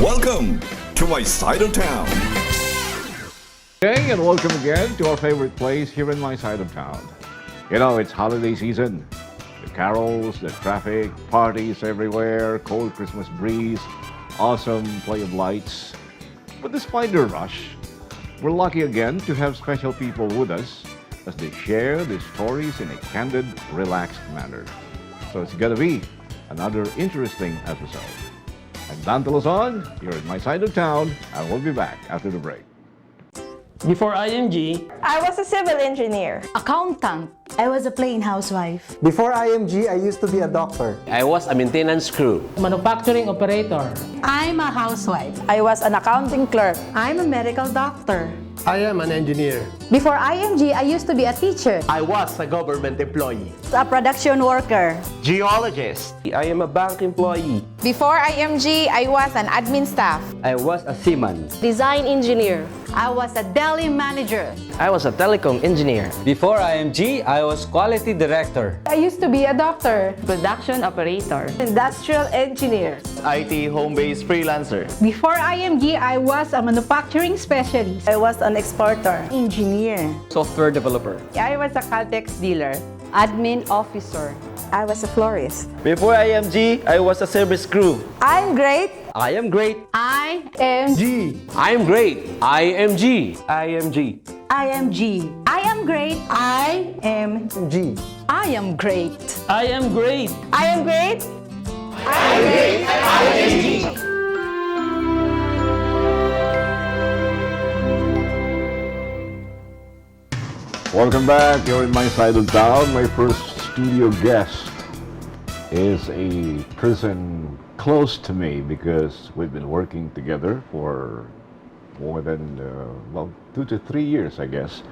Welcome to my side of town. Hey, and welcome again to our favorite place here in my side of town. You know, it's holiday season. The carols, the traffic, parties everywhere, cold Christmas breeze, awesome play of lights. But despite the rush, we're lucky again to have special people with us as they share their stories in a candid, relaxed manner. So it's gonna be another interesting episode. I'm Dante Luzon, you're in my side of town, and we'll be back after the break. Before IMG, I was a civil engineer. Accountant. I was a plain housewife. Before IMG, I used to be a doctor. I was a maintenance crew. manufacturing operator. I'm a housewife. I was an accounting clerk. I'm a medical doctor. I am an engineer. Before IMG, I used to be a teacher. I was a government employee. A production worker. Geologist. I am a bank employee. Before IMG, I was an admin staff. I was a seaman. Design engineer. I was a deli manager. I was a telecom engineer. Before IMG, I was quality director. I used to be a doctor. Production operator. Industrial engineer. IT home-based freelancer. Before IMG, I was a manufacturing specialist. I was an exporter. Engineer. Software developer. I was a Caltex dealer. Admin officer. I was a florist. Before IMG, I was a service crew. I'm great. I am great. I am G. I am great. IMG. IMG. IMG. I am great. I am G. I am great. I am great. I am great. Welcome back. You're in my side of town. My first studio guest is a person close to me because we've been working together for more than, 2 to 3 years, I guess,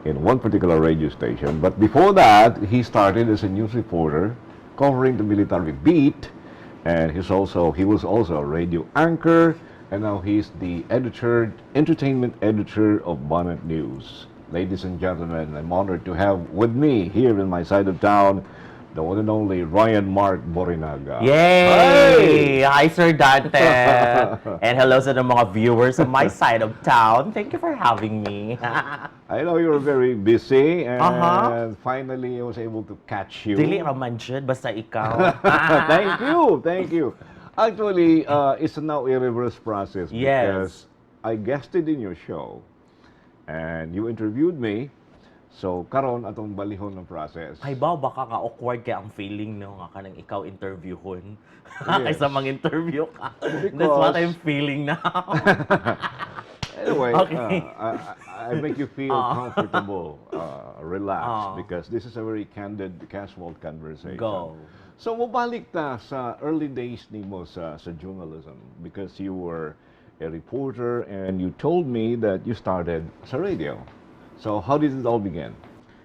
in one particular radio station. But before that, he started as a news reporter covering the military beat, and he was also a radio anchor, and now he's the entertainment editor of Banat News. Ladies and gentlemen, I'm honored to have with me here in my side of town the one and only Ryan Mark Borinaga. Yay! Hi, Sir Dante! And hello sa mga viewers on my side of town. Thank you for having me. I know you're very busy, and finally I was able to catch you. Dili raman jud, basta ikaw. Thank you. Actually, it's now a reverse process because I guested in your show and you interviewed me. So, karon atong balihon ng process. Ay ba, baka ka-awkward kaya ang feeling no, nga kanang ikaw interviewhon. Yes. Kaysa mang-interview ka. That's what I'm feeling now. Anyway, Okay. I make you feel comfortable, relaxed, because this is a very candid, casual conversation. Go. So, mabalik ta sa early days nimo sa journalism because you were a reporter and you told me that you started sa radio. So, how did it all begin?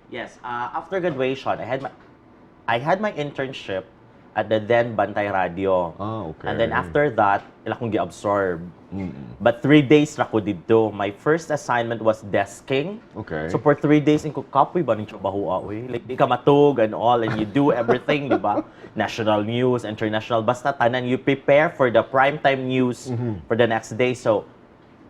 Yes, after graduation, I had my internship at the then Bantay Radio. Okay. And then after that, ila kong gi-absorb. But 3 days ra ko dito. My first assignment was desking. Okay. So for 3 days, ko kapoy ba ng trabaho awi? Like, di ka matug and all, and you do everything, di ba? National news, international, basta tanan, you prepare for the primetime news for the next day. So,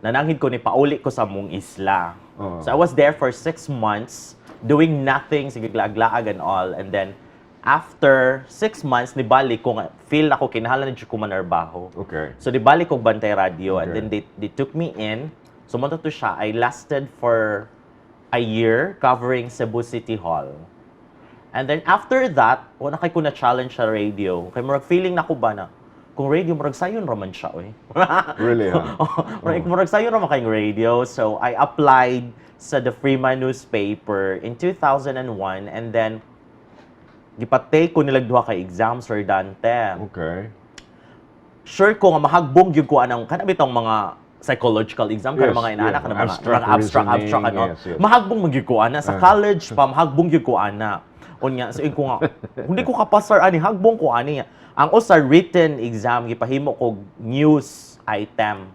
nananghid ko ni pauli ko sa mong isla. So I was there for 6 months, doing nothing, sigiglaag-laag and all. And then, after 6 months, nibalik ko, feel ako, kinahalan na ko manarbaho. Okay. So, nibalik ko Bantay Radio, and Okay. then they took me in. Sumunta to siya. I lasted for a year covering Cebu City Hall. And then, after that, wala kay ko na-challenge sa radio. Kaya marag feeling na ko ba na, kung radio, marag sayon raman siya, eh. Really, huh? Marag sayon raman kayong radio. So, I applied sa the Freeman newspaper in 2001, and then, gipatay ko nilag duha kay exam, Sir Dante. Okay. Sure ko nga mahagbong gyud ko anang kanabitong mga psychological exam Yes, mga inaanak yes. na mga Abstract abstract reasoning, ano. yes, yes. Mahagbong magyud ko ana sa college pa mahagbong gyud ko ana. Unya so ko nga hindi ko kapasar ani hagbong ko ani. Ang usa written exam gipahimo ko news item,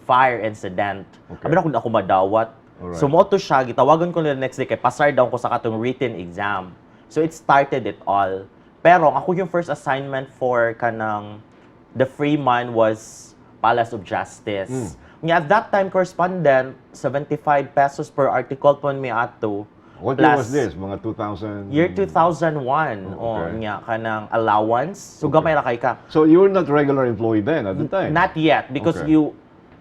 fire incident. Okay. Abi na ako madawat. Alright. So mo to siya gitawagan ko nila next day kay pasar daw ko sa katong written exam. So it started it all. Pero ako yung first assignment for kanang the Freeman was Palace of Justice. Nga at that time, correspondent, 75 pesos per article po mi ato. What year was this? Mga 2000? Year 2001. Nga kanang allowance. So, gamay ra kay ka. So you were not regular employee then at the time? Not yet, because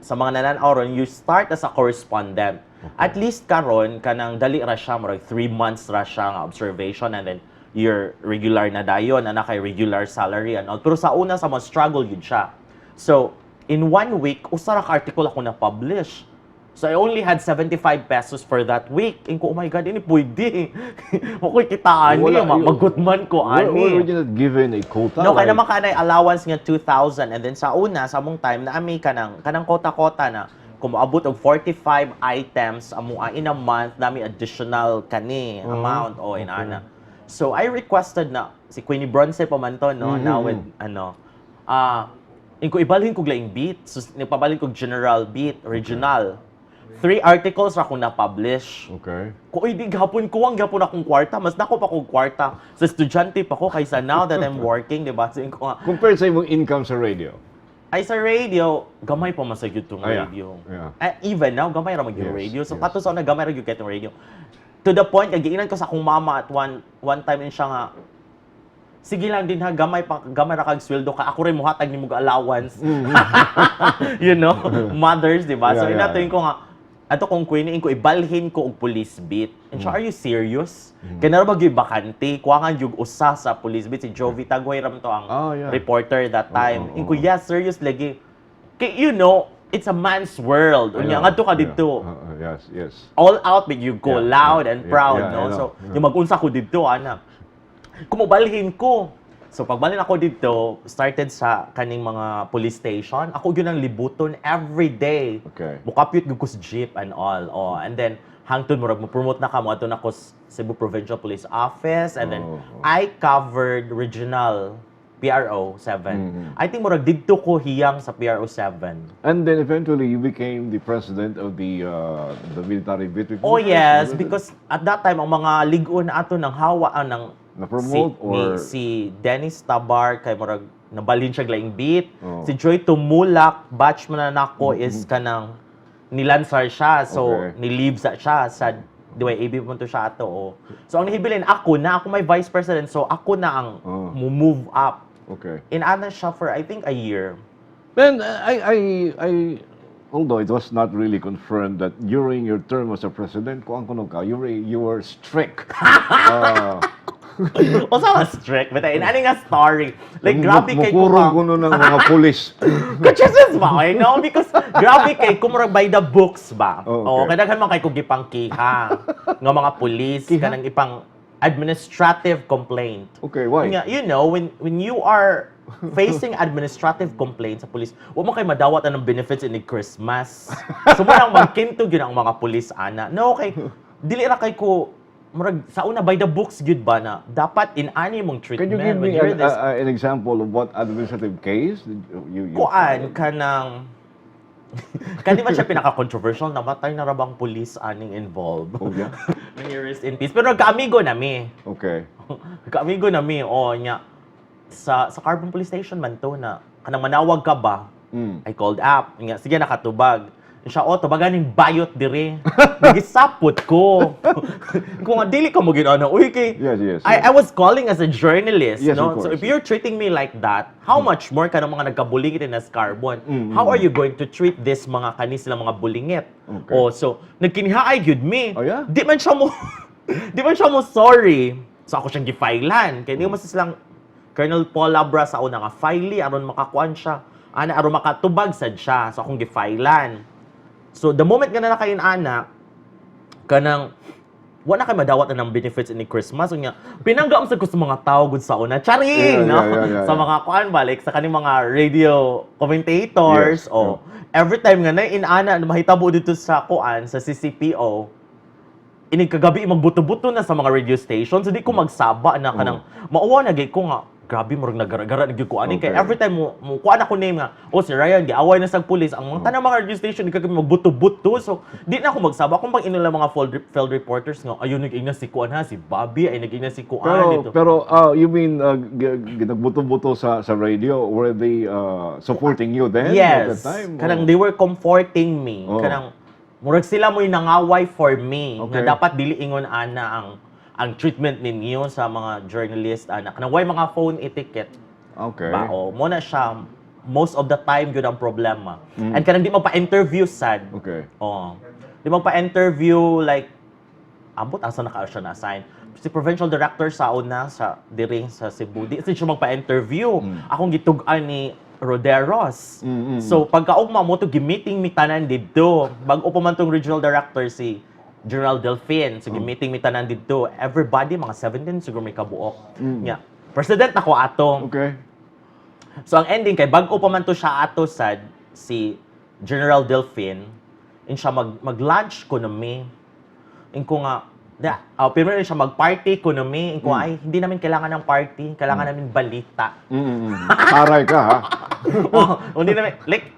sa mga nananaw ron, you start as a correspondent. At least karon kanang dali ra siya, marag 3 months ra siya nga observation, and then you're regular na dayon, anak kay regular salary and all. Pero sa una, sa mga struggle yun siya. So, in 1 week, usa ra ka article ako na-publish. So, I only had 75 pesos for that week. And ko, oh my God, ini pwede. Makoy kitaan niya, magutman ko, ani. Were you not given a quota? No, kaya naman kanay allowance nga 2,000. And then sa una, sa among time, naami kanang kota-kota na, kung maabot og 45 items amo in a month, nami additional kani amount o inana. So, I requested na, si Queenie Bronze pa man to, no? Now with, ko ibalhin ko laing beat. So, nagpabalhin ko general beat, regional. 3 articles ra akong na-publish. Okay. Kung hindi gapon ko, ang gapon akong kwarta. Mas nako pa akong kwarta. Sa estudyante pa ko, kaysa now that I'm working, di ba? So, compared sa imong income sa radio? Ay, sa radio, gamay pa masagyod tong radio. Even now, gamay ra mag-yung radio. So, kato sa una, gamay ra yung ketong radio. To the point, kagiinan ko sa akong mama at one time in siya nga, sige lang din ha, gamay ra kag sweldo ka. Ako rin muhatag ni mong allowance. You know, mothers, di ba? So, inatuin ko nga, ato kong Queenie, ko ibalhin ko og police beat. And siya, are you serious? Kaya na ba yung bakante? Kuwangan yung usa sa police beat. Si Jovi Tagway ram to ang reporter that time. Ko, yes, serious lagi. Kaya, you know, it's a man's world. Unya, nga to ka dito. Yes. All out, but you go loud and proud, no? So, yung mag-unsa ko dito, anak. Kumubalhin ko. So, pagbalhin ako dito, started sa kaning mga police station. Ako yun ang libuton every day. Okay. Mukapyot ko sa jeep and all. And then, hangtod mo, promote na ka mo. Ato na ko Cebu Provincial Police Office. And then, I covered regional PRO 7. I think murag didto ko hiyang sa PRO 7. And then eventually you became the president of the military veterans. Oh yes, because at that time ang mga ligon ato ng hawa ng na-promote or si Dennis Tabar kay murag nabalhin siya laing beat. Si Joy Tumulak, batch man na nako is kanang nilansar siya. So ni-leave siya sa the way AB punto siya ato. So ang nahibilin ako may vice president, so ako na ang move up. Okay. In ana siya for I think a year. Then I although it was not really confirmed that during your term as a president, you were strict. O sa strict, but ani nga story. Like grabe kay ko kuno ng mga pulis. Kachesses ba? Okay, no? Because grabe kay kumurag by the books ba? Kadaghan man kay kung gipangkiha nga mga pulis kanang ipang administrative complaint. Okay, why? You know, when you are facing administrative complaints sa police, wa man kay madawat ng benefits in the Christmas. So marang magkinto gyud ang mga pulis ana. No, kay dili ra kay ko murag sa una by the books gyud ba na dapat in ani mong treatment. Can you give me an example of what administrative case you kuan kanang kani man siya pinaka-controversial, namatay na rabang police aning involved. Oh, yeah? May rest in peace. Pero nagka-amigo nami. Okay. Nagka-amigo nami. Nya. Sa Carbon Police Station man to na kanang manawag ka ba? I called up. Nga, sige, nakatubag. Siya, tubaganing bayot dire. Nagisapot ko. Kung dili ka mo ginana, Yes. I was calling as a journalist, yes, no? So if you're treating me like that, how much more ka ng mga nagkabulingit in Carbon? How are you going to treat this mga kanis sila mga bulingit? Okay. So nagkinihaay gyud me. Oh, yeah? Di man siya mo sorry. So ako siyang gifailan. Kaya di mo silang Colonel Paul Labra sa una nga file aron makakuan siya. Aron makatubag sad siya. So akong gifailan. So, the moment nga na nakain-ana, kanang, wala kay madawat na ng benefits in the Christmas. So, nga, pinanggaam sa gusto mga tao good sa una. Charing! Yeah. Sa mga kuan balik, sa kaning mga radio commentators. Yes, Every time nga na in-ana, mahitabo dito sa kuan, sa CCPO, inig kagabi magbuto-buto na sa mga radio stations. So, di ko magsaba na kanang, mauwa na ko nga, grabe murag nagara-gara nagyud ko ani kay Okay. every time mo kuan ako name nga si Ryan giaway na sa pulis ang mga tanang mga radio station di kag magbuto-buto so di na ako magsaba kung pag inula mga field reporters nga ayun nag-ingna si kuan ha si Bobby ay nag-ingna si kuan dito. Pero you mean nagbuto-buto sa radio? Were they supporting you then at Yes. that time? Kanang they were comforting me. Oh. Kanang murag sila mo'y nangaway for me Okay. nga dapat dili ingon ana ang treatment ninyo sa mga journalist ana kanang way mga phone etiquette. Okay. Ba o mo na siya most of the time gyud ang problema. And kanang di magpa-interview sad. Okay. Oh. Di magpa-interview like ambot asa na ka siya na-assign. Si provincial director sa una sa diri sa Cebu. Di siya magpa-interview. Akong gitug-an ni Roderos. So pagkaugma mo to gi-meeting mi tanan didto. Bag-o pa man tong regional director si General Delfin. So gi-meeting mi tanan didto. Everybody mga 17 siguro may kabuok. Nya. President ako ato. Okay. So ang ending kay bag-o pa man to siya ato sad si General Delfin. In siya mag-lunch ko na mi. In ko nga pero rin siya mag-party ko na mi. In ko ay hindi namin kailangan ng party, kailangan namin balita. Taray ka, ha? Hindi namin like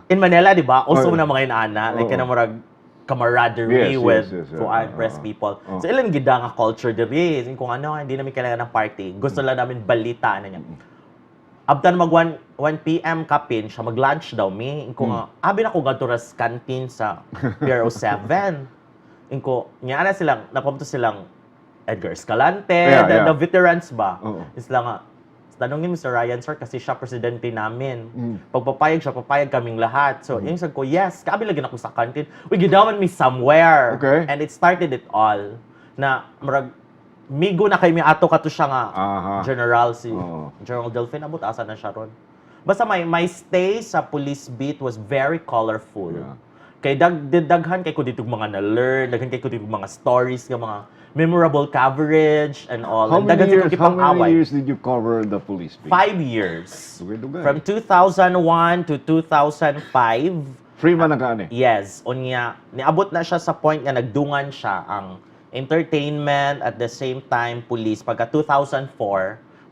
in Manila, di ba? Also Oh, na mga inaana, like oo. kanang murag camaraderie Yes, with yes, yes, kuan yeah. press people. Oh. So ilang gida nga culture diri, kung ano, hindi namin kailangan ng party. Gusto lang namin balita na niya. After mag 1 p.m. kapin, siya mag-lunch daw mi. Inko nga, abi na ko gadto ras canteen sa Pier 07. Inko, niya na silang, napamto silang Edgar Escalante, Yeah, the veterans ba? Oo. Isla nga, tanongin mo si Ryan, sir, kasi siya presidente namin. Pagpapayag siya, papayag kaming lahat. So, yung sabi ko, yes, kabi lagi na ko sa canteen. We gidawan me somewhere. Okay. And it started it all. Na, marag, migo na kay mi ato kato siya nga Aha. general si Oo. General Delfin abot asa na siya ron. Basta my stay sa police beat was very colorful. Yeah. Kay daghan kay ko dito mga na-learn, daghan kay ko dito mga stories nga mga memorable coverage and all. How And many daghan years? sila How many kipang-away. years did you cover the police beat? 5 years. Dugay-dugay. From 2001 to 2005. Free man na ka ani. Yes, unya niabot na siya sa point nga nagdungan siya ang entertainment at the same time police pagka 2004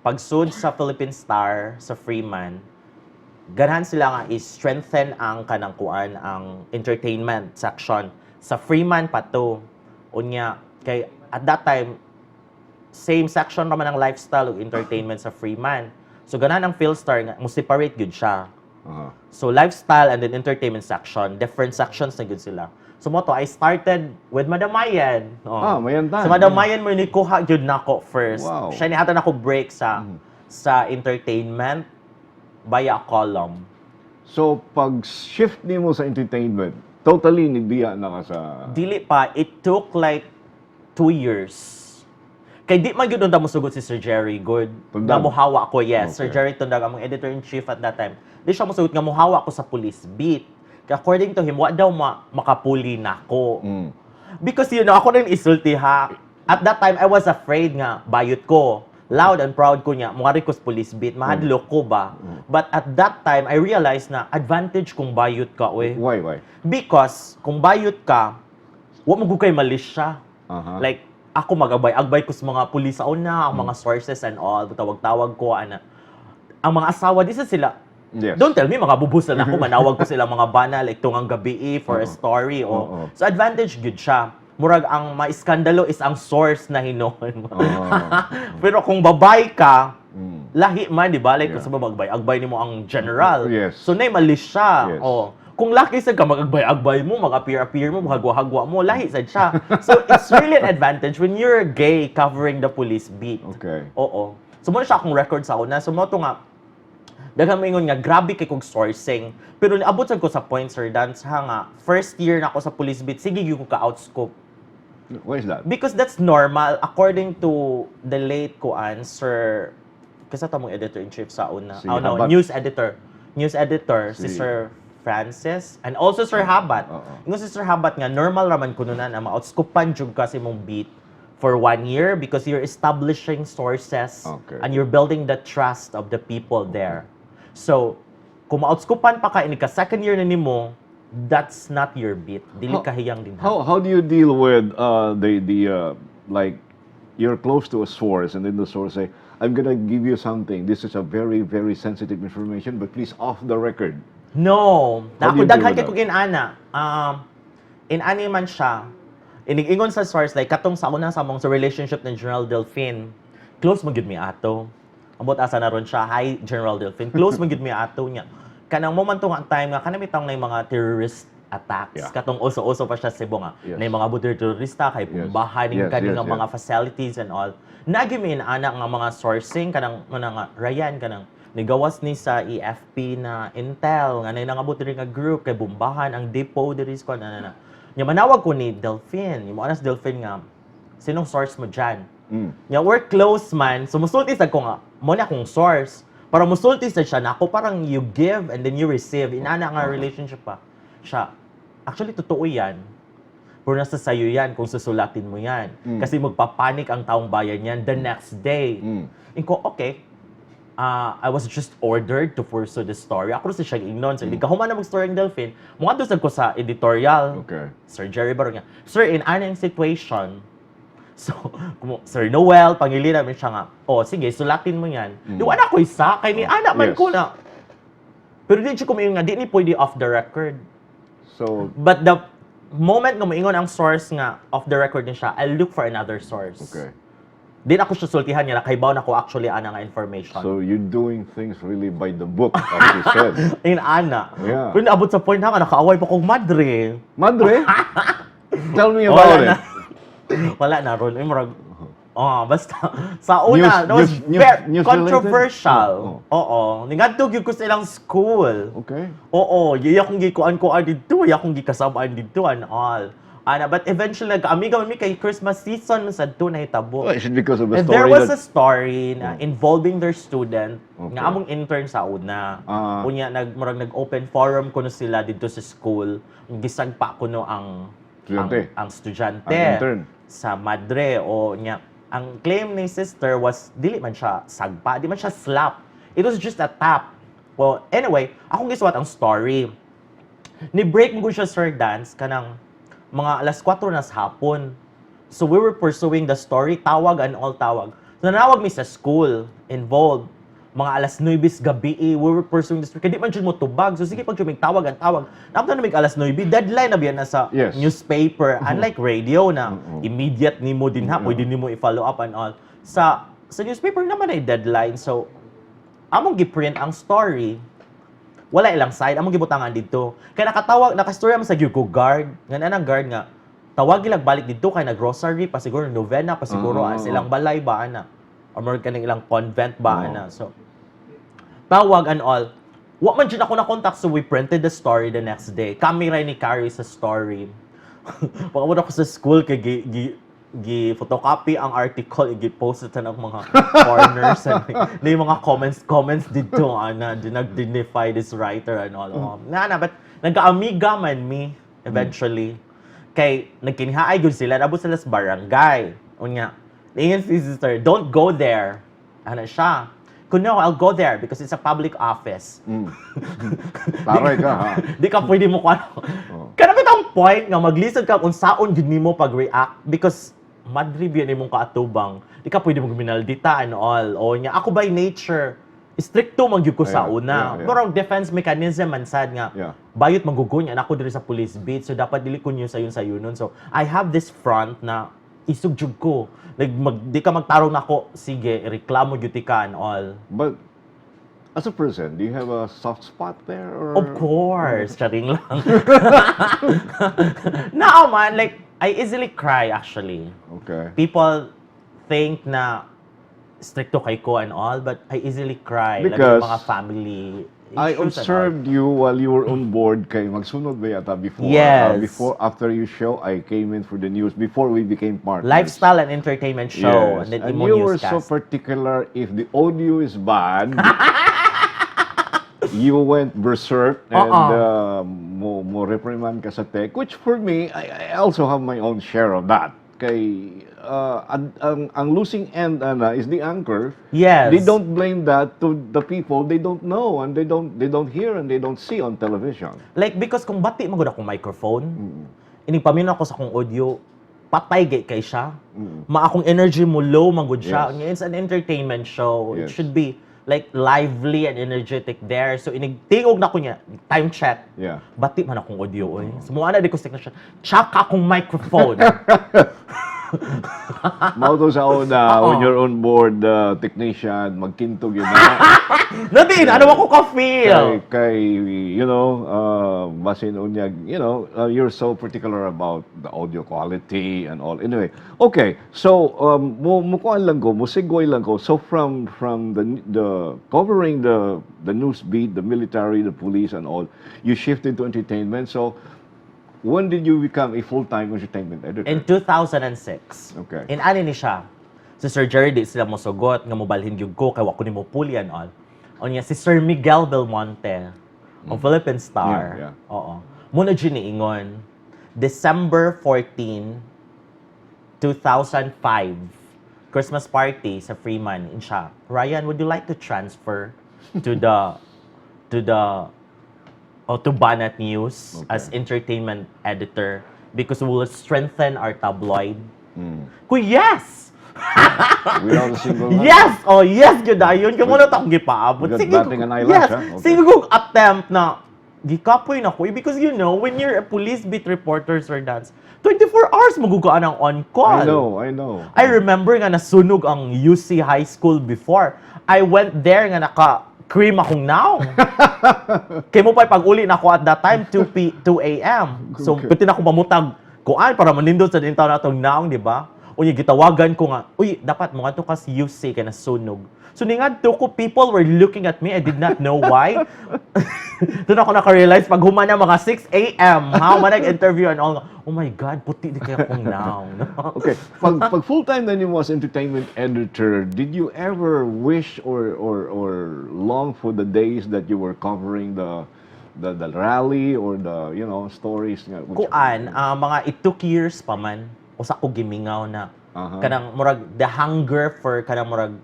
pagsud sa Philippine Star sa Freeman ganahan sila nga i-strengthen ang kanang kuan ang entertainment section sa Freeman pa to unya kay at that time same section naman ang lifestyle ug entertainment sa Freeman so ganahan ang Philstar nga mo separate gyud siya. Aha. So lifestyle and then entertainment section, different sections na good sila. So mo to, I started with Madam Mayan. Oh. Mayan tan. So Madam Mayan mo ni kuha gyud nako first. Wow. Siya ni hata nako break sa entertainment via a column. So, pag-shift nimo sa entertainment, totally nibiya na ka sa... Dili pa, it took like 2 years. Kay di man gyud unta mo sugod si Sir Jerry Good. Tundag. Nga mohawa ko, yes. Sir Okay. Jerry Tundag, among editor-in-chief at that time. Di siya mosugot nga mohawa ko sa police beat. Kaya according to him, wa daw makapuli nako. Because ako rin isulti ha. At that time, I was afraid nga bayot ko. Loud and proud ko niya, mukha ko sa police beat, mahadlo ko ba? But at that time, I realized na advantage kung bayot ka, we. Why? Because kung bayot ka, wa mo kay malis siya. Aha. Like, ako mag-agbay ko sa mga pulis sa una, ang mga sources and all, tawag-tawag ko, ana. Ang mga asawa, di sa sila, Yes. don't tell me, mga bubusan ako, manawag ko sila mga bana, like tungang gabi for a story. Oo. So, advantage good siya. Murag, ang maiskandalo is ang source na hinoon mo. Pero kung babay ka, lahi man, di ba? Like, Yeah. kung sa magbay-agbay ni mo ang general. Yes. So, naimalis siya. Yes. Oh. Kung laki sa ka, mag-agbay-agbay mo, mag-appear-appear mo, mag-hagwa-hagwa mo, lahi sad siya. So, it's really an advantage when you're gay covering the police beat. Okay. Oo. So, muna siya akong record sa una. So, mo to nga, daghang maingon nga, grabe kay kong sourcing. Pero niabot sad ko sa point, Sir Dan, sa nga, first year na ako sa police beat, sige yung ko ka-outscope. Why is that? Because that's normal, according to the late kuan, Sir, kasi ito mong editor-in-chief sa una. Si No, Habat. news editor, si Si- Sir Francis, and also Sir Habat. Oo. Yung si Sir Habat nga, normal raman ko na ma-outscopean jud kasi mong beat for 1 year because you're establishing sources Okay. and you're building the trust of the people there. So, kung ma-outscopean pa ka, ini ka second year na nimo, that's not your beat. Dili kahiyang din. How do you deal with the like you're close to a source and then the source say I'm gonna give you something. This is a very, very sensitive information, but please off the record. No. How do Ako you daghan do kay that? kog inana. Inani man siya. Inig-ingon sa source like katong sa una sa mong sa relationship ni General Delfin. Close mo gyud mi ato. Ambot asa na ron siya. Hi General Delfin. Close mo gyud mi ato niya. Kanang moment nga time nga kanami tawag na yung mga terrorist attacks. Yeah. Katong uso-uso pa siya sa Cebu nga. Yes. Na yung mga butir terrorista kay Yes. bahay ning Yes, kaning yes, nga mga yes. facilities and all. Nagimin ana nga mga sourcing kanang nga Ryan kanang nigawas ni sa EFP na intel nga nay nangabot diri nga group kay bombahan ang depot diri sa na. Nya manawag ko ni Delfin. Imo anas Delfin nga sinong source mo diyan? Nya we're close man. So musulti sad ko nga mo na akong source. Para musulti sad siya na ako parang you give and then you receive. Inana nga relationship pa. Siya. Actually totoo yan. Pero nasa sayo yan kung susulatin mo yan. Kasi magpapanik ang taong bayan yan the next day. Inko, okay. I was just ordered to pursue the story. Ako rin siya ignon. So, hindi ka human na mag-story ng Delfin. Mga doon ko sa editorial. Okay. Sir Jerry Barong niya. Sir, in anong situation, so, Sir Noel, pangili namin siya nga, sige, sulatin mo yan. Yung anak ko isa, kay ni anak man Yes. ko na. Pero di siya kumayon nga, di ni pwede off the record. So, But the moment nga maingon ang source nga off the record niya siya, I'll look for another source. okay. Di na ako siya sultihan niya, nakaibaw na ko actually ana nga information. So you're doing things really by the book, as you said. In ana. Yeah. Pero naabot sa point na nga, nakaaway pa kong madre. Madre, tell me Wala about na. it. Wala na ron. Basta. Sa una, that was news very related? controversial. Oo. Ningadtog yun ko sa ilang school. Okay. Oo. Yaya kong gikuan-kuan dito. Yaya kong gikasabaan dito and all. But eventually, nag-amiga mi kay Christmas season sa doon na hitabo. Well, is it because of the And story there was a that... story na involving their student Okay. nga among intern sa una. Ah. Unya nag-open forum kuno sila dito sa school. Gisagpa kuno ang Estudyante. ang estudyante Ang intern. sa madre o nya. Ang claim ni sister was dili man siya sagpa, di man siya slap. It was just a tap. Well, anyway, akong giswat ang story. Ni break mo siya Sir Dance kanang mga alas 4 na sa hapon. So we were pursuing the story, tawag and all tawag. So nanawag mi sa school, involved. Mga alas 9 gabi, we were pursuing the story. Kaya di man dyan mo tubag. So sige, pag dyan may tawag and tawag. Napta na may alas 9, deadline na biyan na sa Yes. newspaper. Unlike radio na immediate ni mo din ha, pwede ni mo i-follow up and all. Sa newspaper naman ay deadline. So, among giprint ang story, wala ilang side, among gibutangan dito. Kaya nakastorya mo sa Gyuko guard, nga anang guard nga, tawag ilang balik dito kay nag-grocery, pa siguro novena, pa siguro sa ilang balay ba, ana. Or more kaning ilang convent ba, ana. So, tawag and all. Wa man dyan ako na-contact, so we printed the story the next day. Kami rin ni Carrie sa story. Pagkamod ako sa school, kay gi-photocopy ang article, i-post ito ng mga corners. Na yung mga comments dito, nag-dignify this writer and all. But nagka-amiga man me, eventually. Kay, nagkinihaay yun sila, nabot sila sa barangay. Unya, ingin si sister, don't go there. Ano siya? Kung no, I'll go there because it's a public office. Taray ka, ha? Di ka pwede mo kung ano. Kanapit ang point nga maglisod ka kung saon yun mo pag-react because madrib yun mong kaatubang. Di ka pwede mo guminaldita and all. O niya, ako by nature, stricto magyud ko sa una. Pero ang defense mechanism man sad nga, bayot magugunya ako diri sa police beat. So dapat dili ko niyo sayon-sayonon. So I have this front na isugjug ko. Di ka magtarong nako, sige, reklamo gyud ka and all. But as a person, do you have a soft spot there? Or... Of course, charing lang. No man, like I easily cry actually. Okay. People think na stricto kay ko and all, but I easily cry. Because like mga family I issues and all. observed you while you were on board kay magsunod ba yata before? Yes. Before, after you show, I came in for the news before we became partners. Lifestyle and entertainment show. Yes. And then And imo you were so newscast. particular if the audio is bad. You went berserk and mo reprimand ka sa tech, which for me, I also have my own share of that. Kay ang losing end is the anchor. Yes. They don't blame that to the people they don't know and they don't hear and they don't see on television. Like because kung bati magud akong microphone, ining paminaw ko sa akong audio, patay gay kay siya. Akong energy mo low manggod siya. Yes. It's an entertainment show. It Yes. should be like lively and energetic there. So inigtingog na ko niya, time check. Yeah. Bati man akong audio Sumuha na di ko stick na siya. Check akong microphone. Mauto sa una, when you're on board, technician, magkintog yun na. Natin, ano ako ka-feel? Kay, basin unyag, you're so particular about the audio quality and all. Anyway, okay, so, mukuan lang ko, musigway lang ko. So, from the covering the news beat, the military, the police and all, you shifted to entertainment. So, when did you become a full-time entertainment editor? In 2006. Okay. In ani ni siya. Si Sir Jerry, di sila mo sugot, nga mobalhin yung ko, kay wako ni mo puli and all. O niya, si Sir Miguel Belmonte, ang Philippine Star. Yeah. Oo. Muna dyan niingon, December 14, 2005, Christmas party sa Freeman in siya. Ryan, would you like to transfer to Banat News as entertainment editor because we will strengthen our tabloid? Yes! Without a single line? Yes! Oh, yes, good ayon. Kung muna takong gipaabot. Good Sige, batting and eyelash, yes. ha? Okay. Sige kong attempt na gikapoy na ko. Because when you're a police beat reporter, Sir Dance, 24 hours magugaan ang on-call. I know. I remember nga nasunog ang UC High School before. I went there nga naka-cream akong naong. Kaya mo pa pag-uli na ako at that time, 2 a.m. So, pati na ako mamutag kuan para manindot sa dintaw na itong naong, di ba? Uy, gitawagan ko nga, dapat mga to kasi UC ka na sunog. So, ningadto ko, people were looking at me. I did not know why. Doon ako naka-realize, pag humana mga 6 a.m., how man nag-interview and all, oh my God, puti di kaya kong now. Okay, pag full-time na niyo was entertainment editor, did you ever wish or long for the days that you were covering the rally or the, stories? Kuan, mga it took years pa man, usa ko gimingaw na, kanang murag, the hunger for kanang murag,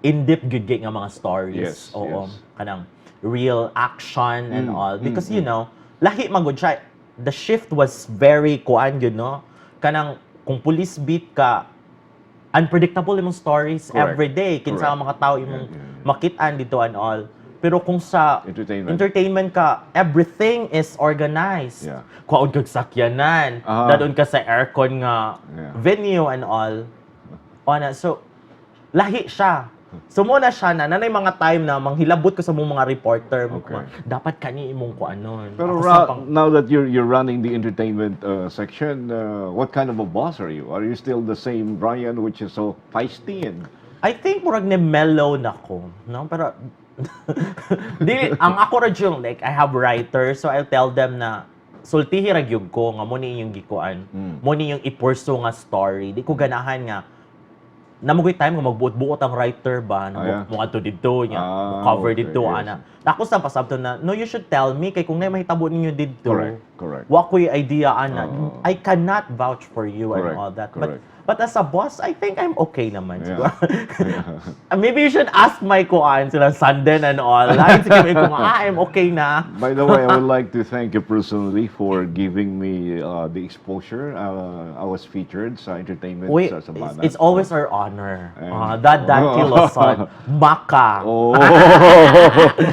in-depth good nga mga stories. Yes, Oo. yes. Kanang real action and all. Because, lahi magod siya. The shift was very kuan, kanang kung police beat ka, unpredictable imong stories Correct. every day. Kinsa ang mga tao imong makitaan dito and all. Pero kung sa entertainment ka, everything is organized. Yeah. Kuwaon kag sakyanan, dadon ka sa aircon nga venue and all. So, lahi siya. So muna siya nanay mga time na manghilabot ko sa mga reporter. Dapat kani imong kuanon. Pero now that you're running the entertainment section, what kind of a boss are you? Are you still the same Brian which is so feisty and... I think murag ni mellow na ko, no? Pero ang ako ra yung like I have writers, so I'll tell them na sultihi ra gyud ko nga mo ni yung gikuan. Mo ni yung ipursu nga story. Di ko ganahan nga namugoy time nga magbuot-buot ang writer ba na mo adto didto nya cover didto ana. Ako sa pasabto na no, you should tell me kay kung nay mahitabo ninyo didto. Correct. Wa ko'y idea ana. I cannot vouch for you and all that. Correct. But as a boss, I think I'm okay naman. Maybe you should ask my kuan sila Sanden and all. Sige kung I'm okay na. By the way, I would like to thank you personally for giving me the exposure. I was featured sa entertainment sa Banat. It's always our honor. Dante Luzon, Maka.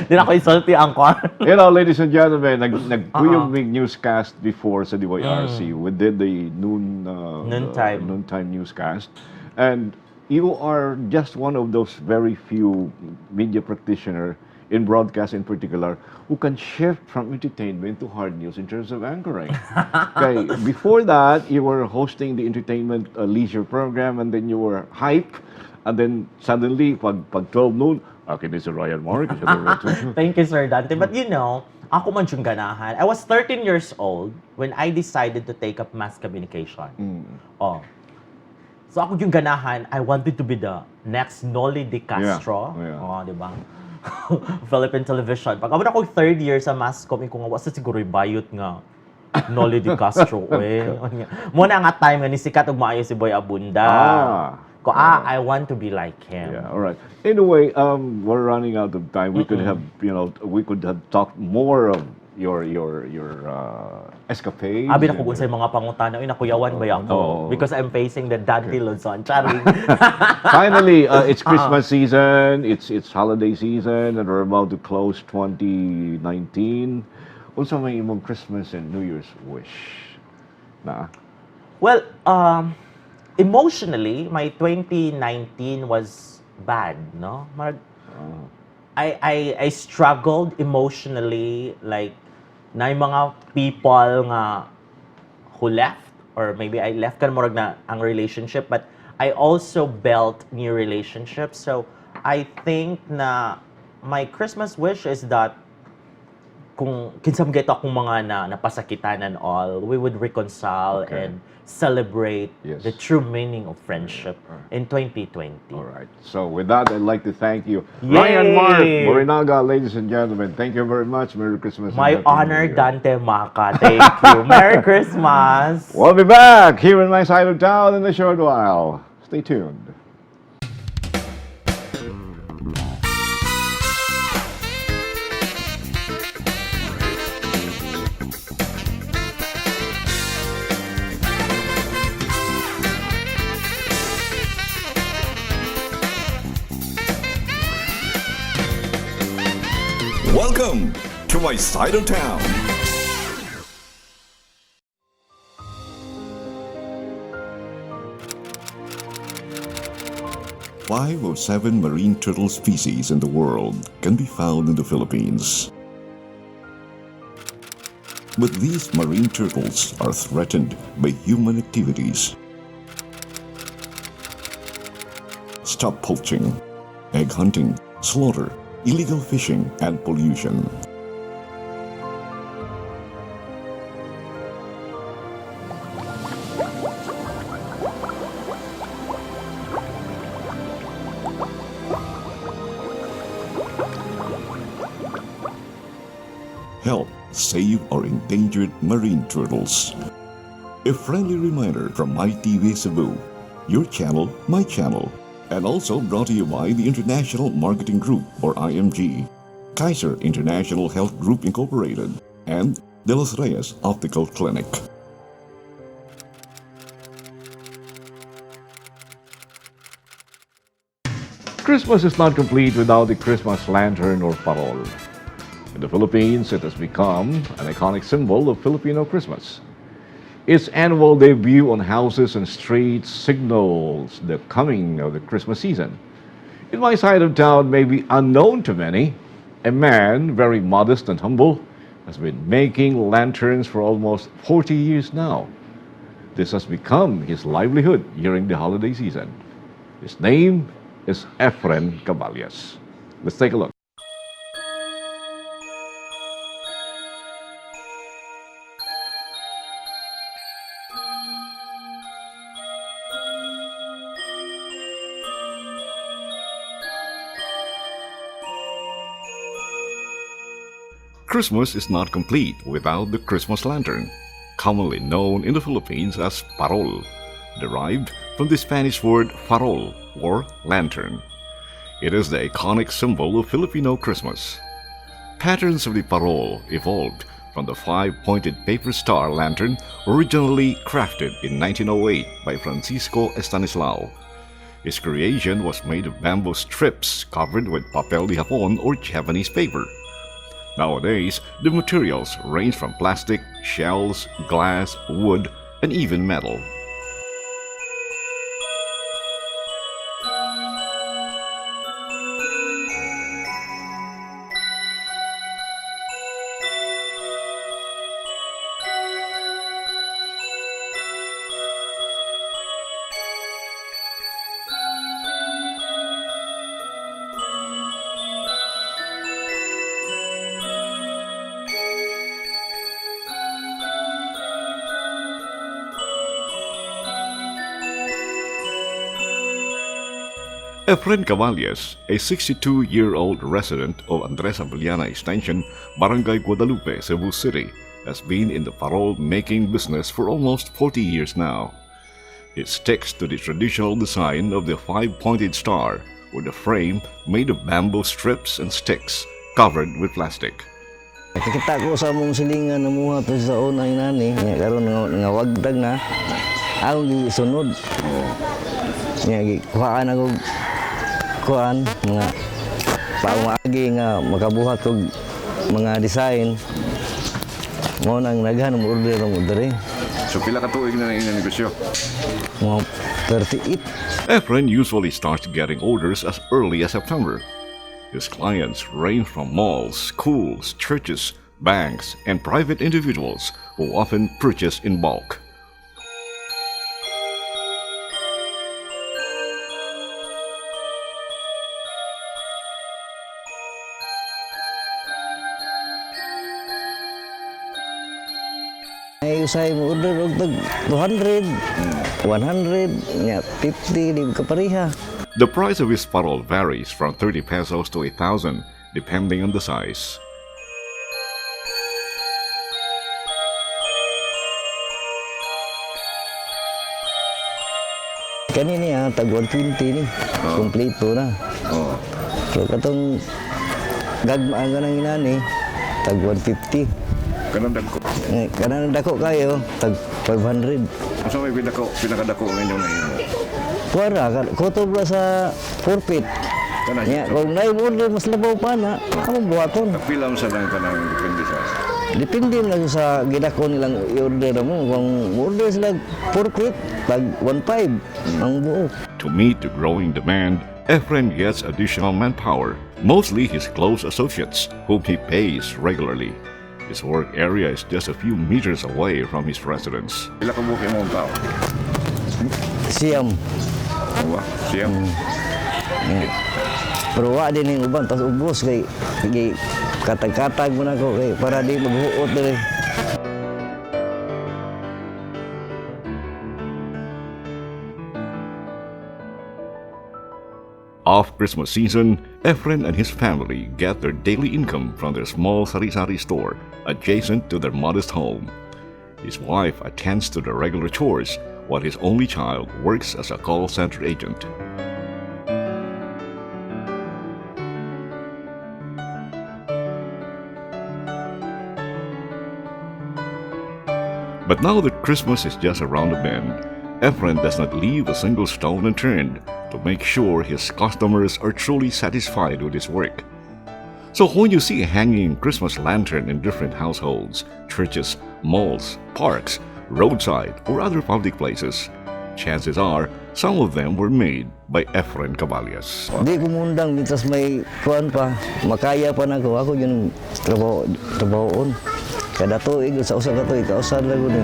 Di na ko isulti ang kuan. Ladies and gentlemen, nagkuyog mig newscast before sa DYRC. We did the noontime newscast, and you are just one of those very few media practitioner in broadcast in particular who can shift from entertainment to hard news in terms of anchoring. Okay, before that you were hosting the entertainment leisure program, and then you were hype, and then suddenly pag 12 noon, okay, this is Ryan Mark. Thank you, Sir Dante. But ako man yung ganahan. I was 13 years old when I decided to take up mass communication. So ako yung ganahan, I wanted to be the next Noli De Castro. Di ba? Philippine television. Pag ako third year sa mass comm, ko nga wasa siguro bayot nga Noli De Castro. Muna nga time nga ni sikat og maayo si Boy Abunda. I want to be like him. Yeah, all right. Anyway, we're running out of time. We could have, we could have talked more of escapades. Abi na ko sa mga pangutana, uy, nakuyawan ba ako? No. Because I'm facing the Dante Luzon. Charing. Finally, it's Christmas season, it's holiday season, and we're about to close 2019. Unsa may imong Christmas and New Year's wish? Na? Well, emotionally, my 2019 was bad, no? I struggled emotionally, like, na yung mga people nga who left, or maybe I left kan morag na ang relationship, but I also built new relationships. So, I think na my Christmas wish is that kung kinsam gito akong mga napasakitan and all, we would reconcile and celebrate the true meaning of friendship in 2020. All right. So with that, I'd like to thank you, Yay! Ryan Mark, Borinaga, ladies and gentlemen. Thank you very much. Merry Christmas. and My Happy honor, New Year. Dante Maka. Thank you. Merry Christmas. We'll be back here in my side of town in a short while. Stay tuned. Welcome to my side of town. Five of 7 marine turtle species in the world can be found in the Philippines. But these marine turtles are threatened by human activities. Stop poaching, egg hunting, slaughter, illegal fishing, and pollution. Help save our endangered marine turtles. A friendly reminder from MyTV Cebu, your channel, my channel, and also brought to you by the International Marketing Group, or IMG, Kaiser International Health Group Incorporated, and De Los Reyes Optical Clinic. Christmas is not complete without the Christmas lantern or parol. In the Philippines, it has become an iconic symbol of Filipino Christmas. Its annual debut on houses and streets signals the coming of the Christmas season. In my side of town, may be unknown to many, a man very modest and humble has been making lanterns for almost 40 years now. This has become his livelihood during the holiday season. His name is Efren Caballes. Let's take a look. Christmas is not complete without the Christmas lantern, commonly known in the Philippines as parol, derived from the Spanish word farol, or lantern. It is the iconic symbol of Filipino Christmas. Patterns of the parol evolved from the 5-pointed paper star lantern originally crafted in 1908 by Francisco Estanislao. His creation was made of bamboo strips covered with papel de Japón or Japanese paper. Nowadays, the materials range from plastic, shells, glass, wood, and even metal. Efren Caballes, a 62-year-old resident of Andres Abiliana Extension, Barangay Guadalupe, Cebu City, has been in the parol-making business for almost 40 years now. It sticks to the traditional design of the 5-pointed star, with a frame made of bamboo strips and sticks covered with plastic. Nakikita ko sa mong silingan na muha to sa unang nani, nga karon nga wagdag na. Akong gisunod. Nga kuhaan ako kuhaan mga paumagi nga makabuhat og mga design. Mo nang naghan mo order mo diri. So pila ka tuig na inyong negosyo? Mga 38. Efren usually starts getting orders as early as September. His clients range from malls, schools, churches, banks, and private individuals who often purchase in bulk. Ay usay mo order og tag 200, 100, nya 50 di ka pareha. The price of his parol varies from 30 pesos to 1,000 depending on the size. Kanini tag 120 ni. Kompleto na. So katong gagmaan ka ng inani, tag 150. Kanang dako kayo, tag 500. Asa may pinakadako ngayon na yun? Kuwara, kutob na sa forfeit. Nya, kung na-order, mas labaw pa na, kamang buhaton. Pila mo sa lang ka ng depende sa? Depende na sa gidako nilang i-order na mo. Kung order sila forfeit, tag 1.5 ang buo. To meet the growing demand, Efren gets additional manpower, mostly his close associates, whom he pays regularly. His work area is just a few meters away from his residence. Pila ka buki mo ang tao? Siyam. Siyam? Pero wa din yung uban, tapos ubos kay katag-katag mo na ko kay para di maghuot din. Off Christmas season, Efren and his family get their daily income from their small sari-sari store adjacent to their modest home. His wife attends to the regular chores, while his only child works as a call center agent. But now that Christmas is just around the bend, Efren does not leave a single stone unturned to make sure his customers are truly satisfied with his work. So when you see a hanging Christmas lantern in different households, churches, malls, parks, roadside, or other public places, chances are some of them were made by Efren Caballes. Di ko mundang, mitas may kuhan pa, makaya pa na ko. Ako yung trabahoon. Kada tuig, sa usa ka tuig, kausan lang ko ni.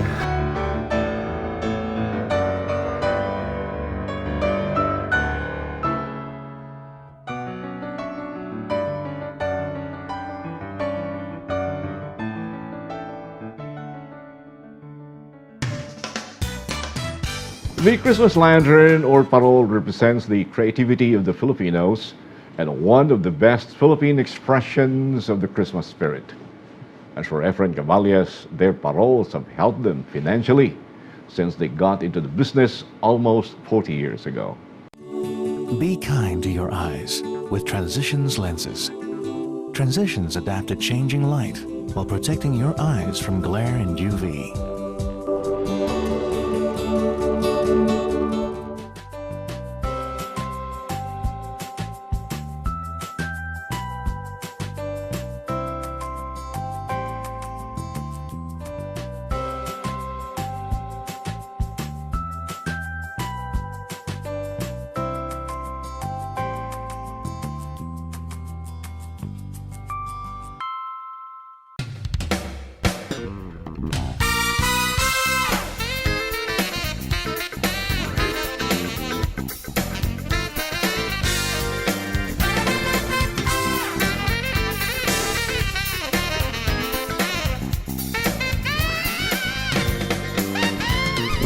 The Christmas lantern or parol represents the creativity of the Filipinos and one of the best Philippine expressions of the Christmas spirit. As for Efren Caballes, their paroles have helped them financially since they got into the business almost 40 years ago. Be kind to your eyes with Transitions lenses. Transitions adapt to changing light while protecting your eyes from glare and UV.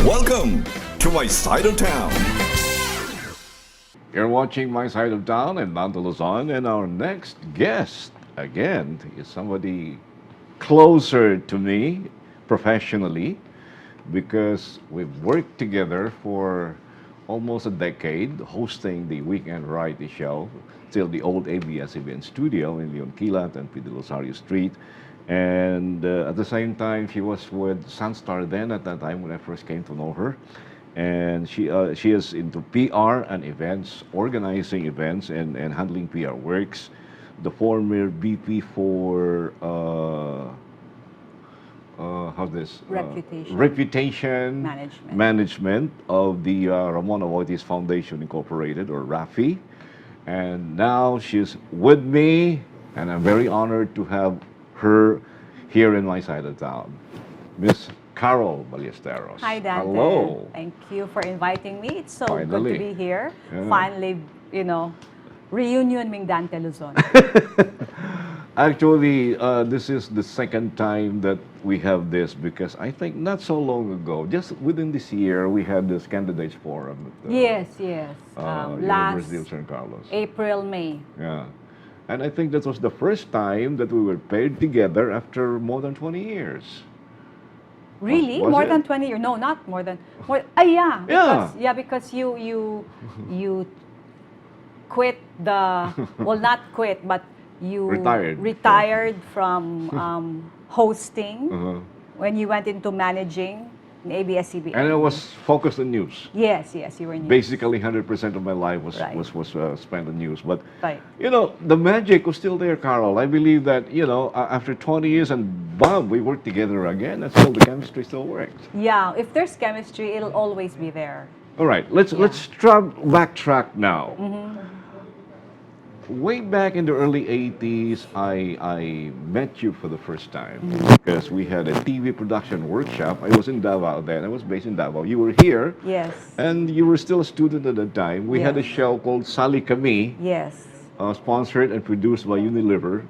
Welcome to my side of town. You're watching My Side of Town and Dante Luzon, and our next guest, again, is somebody closer to me professionally because we've worked together for almost a decade hosting the weekend variety show, still the old ABS-CBN studio in Leon Quilat and Pidilosario Street. And at the same time, she was with Sunstar then at that time when I first came to know her. And she is into PR and events, organizing events and handling PR works. The former VP for how's this? Reputation. Management of the Ramon Avoitis Foundation Incorporated, or RAFI. And now she's with me, and I'm very honored to have her here in my side of town. Miss Carol Ballesteros. Hi, Dante. Hello. Thank you for inviting me. It's so Finally. good to be here. Yeah. Finally, reunion with Dante Luzon. Actually, this is the second time that we have this, because I think not so long ago, just within this year, we had this candidates forum at Yes. Last University of San Carlos. April, May. Yeah. And I think that was the first time that we were paired together after more than 20 years. Really? Was More it? than 20 years? No, not more than. Yeah. Yeah. Because you quit the, well, not quit, but you Retired. from hosting Uh-huh. when you went into managing in ABS-CBN. And I was focused on news. Yes, you were in news. Basically, 100% of my life was Right. spent on news. But Right. the magic was still there, Carol. I believe that after 20 years and bam, we worked together again. And still the chemistry still works. Yeah, if there's chemistry, it'll always be there. All right, let's backtrack now. Way back in the early 80s, I met you for the first time because we had a TV production workshop. I was in Davao then. I was based in Davao. You were here. Yes. And you were still a student at the time. We had a show called Sali Kami, Yes. sponsored and produced by Unilever.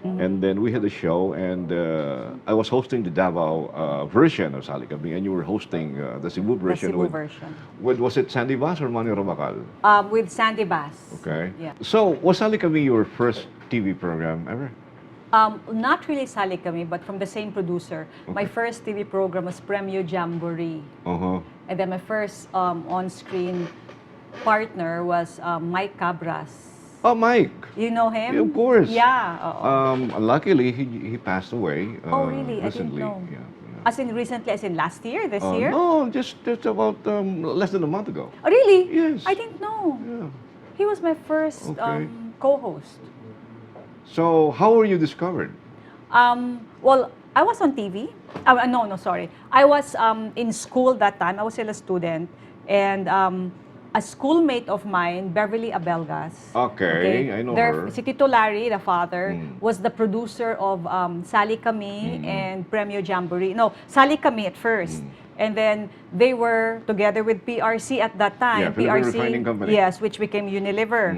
And then we had a show, and I was hosting the Davao version of Sali Kami, and you were hosting the Cebu version. Was it Sandy Bass or Manny Robacal? With Sandy Bass. Okay. Yeah. So, was Sali Kami your first TV program ever? Not really Sali Kami, but from the same producer. My first TV program was Premio Jamboree. Uh-huh. And then my first on-screen partner was Mike Cabras. Oh, Mike. You know him? Yeah, of course. Yeah. Luckily, he passed away. Oh, really? Recently. I didn't know. Yeah. As in recently, as in last year, this year? No, just about less than a month ago. Oh, really? Yes. I didn't know. Yeah. He was my first co-host. So, how were you discovered? Well, I was on TV. No, sorry. I was in school that time. I was still a student. And a schoolmate of mine, Beverly Abelgas. Okay, I know her. Si Tito Larry, the father, was the producer of Sali Kami and Premio Jamboree. No, Sali Kami at first. And then they were together with PRC at that time. Yeah, Philippine Refining Company. Yes, which became Unilever.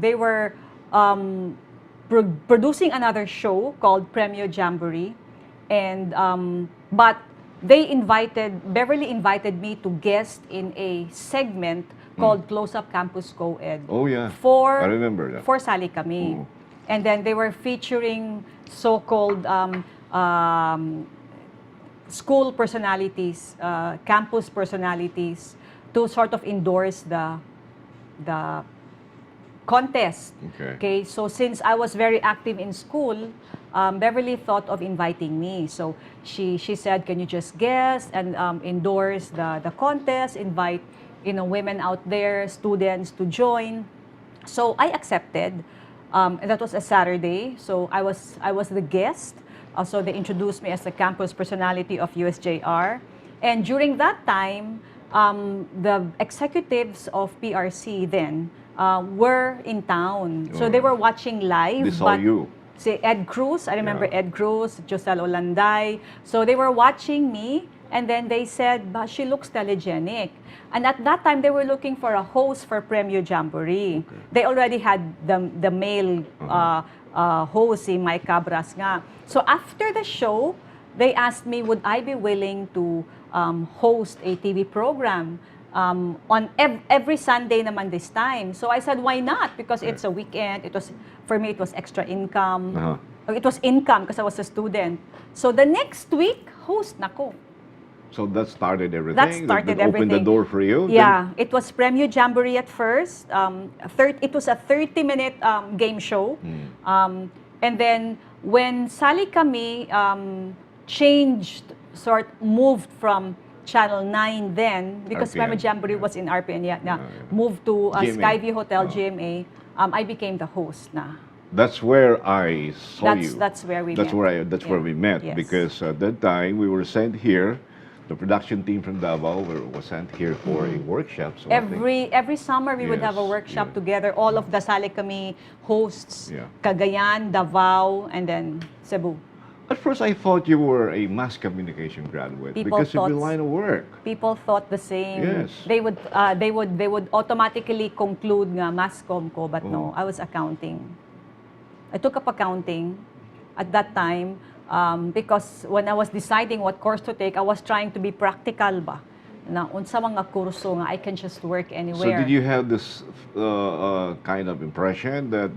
They were producing another show called Premio Jamboree. And, but Beverly invited me to guest in a segment called Close-Up Campus Co-Ed. Oh, yeah. I remember that. For Sali Kami. And then they were featuring so-called school personalities, campus personalities, to sort of endorse the contest. Okay. So since I was very active in school, Beverly thought of inviting me. So she said, can you just guest and endorse the contest, invite women out there, students to join. So I accepted. And that was a Saturday. So I was the guest. So they introduced me as the campus personality of USJR. And during that time, the executives of PRC then were in town. So they were watching live. They saw you. Si Ed Cruz, I remember Ed Cruz, Josel Olanday. So they were watching me, and then they said, "Ba, she looks telegenic." And at that time, they were looking for a host for Premio Jamboree. They already had the male host, si Mike Cabras nga. So after the show, they asked me, would I be willing to host a TV program on every Sunday naman this time. So I said, why not? Because it's a weekend. For me, it was extra income. It was income because I was a student. So the next week, host nako. So that started everything. That started that opened the everything. door for you. Yeah, it was Premio Jamboree at first. It was a 30-minute game show. And then when Sali Kami moved from Channel 9 then, because RPN, Premio Jamboree was in RPN, moved to GMA. Skyview Hotel, GMA, I became the host na. That's where I saw you. That's where we That's met. where we met. Yes. Because at that time we were sent here. The production team from Davao was sent here for a workshop. So I think- Every summer we would have a Yes, workshop together. All of the Sali Kami hosts, Cagayan, Davao, and then Cebu. At first, I thought you were a mass communication graduate People because of your thought- line of work. People thought the same. Yes. They would automatically conclude nga mass comm ko, but no, I was accounting. I took up accounting at that time because when I was deciding what course to take, I was trying to be practical ba. Na unsa mga kurso nga I can just work So anywhere. did you have this kind of impression that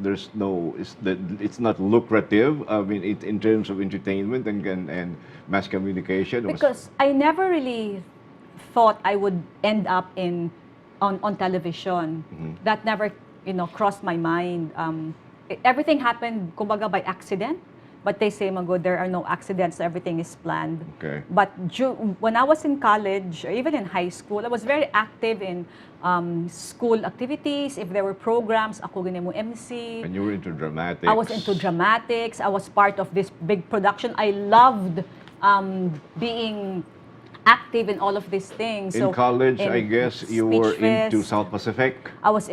it's not lucrative? I mean, in terms of entertainment and mass communication. Because I never really thought I would end up on television. That never crossed my mind. Everything happened kumbaga by accident. But they say, Mago, there are no accidents, everything is planned. Okay. But when I was in college, or even in high school, I was very active in school activities. If there were programs, ako gini mo MC. And you were into dramatics. I was into dramatics. I was part of this big production. I loved being active in all of these things. In college, I guess you were into South Pacific. I was